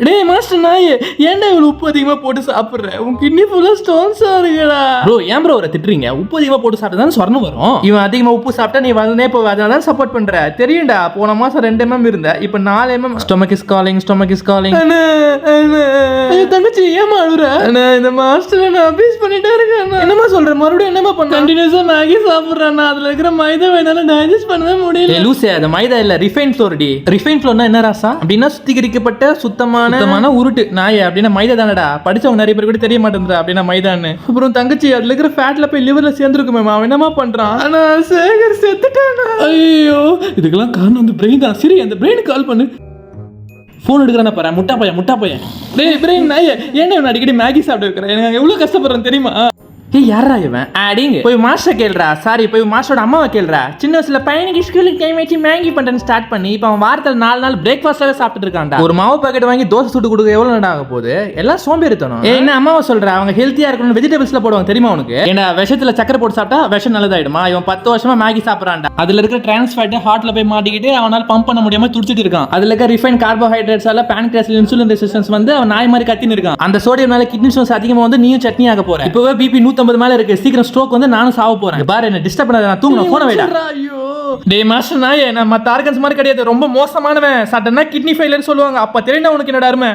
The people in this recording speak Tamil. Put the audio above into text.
டேய் மாஸ்டர் நாயே, ஏன்டா இவ்வளவு உப்பு அதிகமா போட்டு சாப்பிடுற? உன் கிட்னி ஃபுல்லா ஸ்டோன்ஸா இருக்குடா. ப்ரோ ஏன் ப்ரோ அவரை திட்டுறீங்க? உப்பு அதிகமா போட்டு சாப்பிட்டா தான் சொர்ணம் வரும். இவன் அதிகமா உப்பு சாப்பிட்டா நீ வந்தனே போவ, அதனால சப்போர்ட் பண்ற. தெரியும்டா, போன மாசம் 2 mm இருந்த, இப்போ 4 mm. Stomach is calling, stomach is calling. தங்கச்சி ஏமா அழுற? இந்த மாஸ்டர் என்ன அபியூஸ் பண்ணிட்டே இருக்கானே. என்னமா சொல்ற? மறுபடியும் என்னமா பண்ண? கண்டினியூஸா மேகி சாப்பிடுறானா, அதுல இருக்கிற மைதா என்னால டைஜஸ்ட் பண்ணவே முடியல. லூசே, அது மைதா இல்ல, ரிஃபைன் ஃப்ளோர் டி. ரிஃபைன் ஃப்ளோர்னா என்ன ராசா? அப்படின்னா சுத்திகரிக்கப்பட்ட சுத்தமான உருட்டு. நாயே அப்படின்னா மைதா தானடா. படிச்சவங்க நிறைய பேர் கூட தெரிய மாட்டேங்குது அப்படின்னா மைதான்னு. அப்புறம் தங்கச்சி அதுல இருக்கிற ஃபேட்ல போய் லிவர்ல சேர்ந்துருக்குமே, அவன் என்னமா பண்றான்? ஆனா சேகர் செத்துட்டானா? ஐயோ, இதுக்கெல்லாம் காரணம் அந்த பிரெயின் தான். சரி, அந்த பிரெயினுக்கு கால் பண்ணு. ஃபோன் எடுக்கிறான பாரு, முட்டா பையன். டேய் பிரெயின் நாயே, ஏன்னா இவன் அடிக்கடி மேகி சாப்பிட்டு இருக்கிறேன். எனக்கு எவ்வளவு கஷ்டப்படுறேன் தெரியுமா? ஏய் யாரா இவன்? அடிங்க போய் மாஸ்டர் கேளுடா. சாரி, போய் மாஸ்டரோட அம்மாவை கேளுடா. சின்ன வயசுல பையனுக்கு ஸ்கூலுக்கு டைம் ஆச்சு மேகி பண்றேன்னு ஸ்டார்ட் பண்ணி இப்போ அவன் வாரத்தில் 4 நாள் பிரேக்ஃபாஸ்டாவே சாப்பிட்டு இருக்கான்டா. ஒரு மாவு பாக்கெட் வாங்கி தோசை சுட்டு கொடுக்க எவ்வளவு நேரம் ஆக போகுது? எல்லாம் சோம்பேறித்தனம். என்ன அம்மாவை சொல்ற? அவங்க ஹெல்த்தியா இருக்கணும் வெஜிடபிள்ஸ்ல போடுவாங்க தெரியுமா உனக்கு? ஏன்னா விஷத்துல சக்கரை போட்டு சாப்பிட்டா விஷம் நல்லதாயிடுமா? இவன் 10 வருஷமா மேகி சாப்பிடறான்டா. அதுல இருக்கிற டிரான்ஸ் ஃபேட் ஹார்ட்ல போய் மாட்டிக்கிட்டு அவனால பம்ப் பண்ண முடியாம துடிச்சிட்டு இருக்கான். அதுல இருக்க ரிஃபைன் கார்போஹைட்ரேட்ஸால பான்கிரியாஸ்ல இன்சுலின் ரெசிஸ்டன்ஸ் வந்து அவன் நாய் மாதிரி கத்தின்னு இருக்கான். அந்த சோடியம்னால கிட்னி ஸ்டோன்ஸ் அதிகமா வந்து நீயும் சட்னி ஆக போற. இப்பவே பிபி 150 மேல இருக்கு. ஸ்ட்ரோக் வந்து நானும் சாவ போறேன். பாரு என்ன டிஸ்டர்ப் பண்ணாத, நான் தூங்கணும். போன வைடா. ஐயோ டேய் மாஸ்டர் நாயே, நான் மத்த ஆர்கன்ஸ் மாதிரி கிடையாது, ரொம்ப மோசமானவன். சட்டனா கிட்னி ஃபெயிலியர் சொல்லுவாங்க. அப்ப தெரியுமா உனக்கு என்னடா அருமை?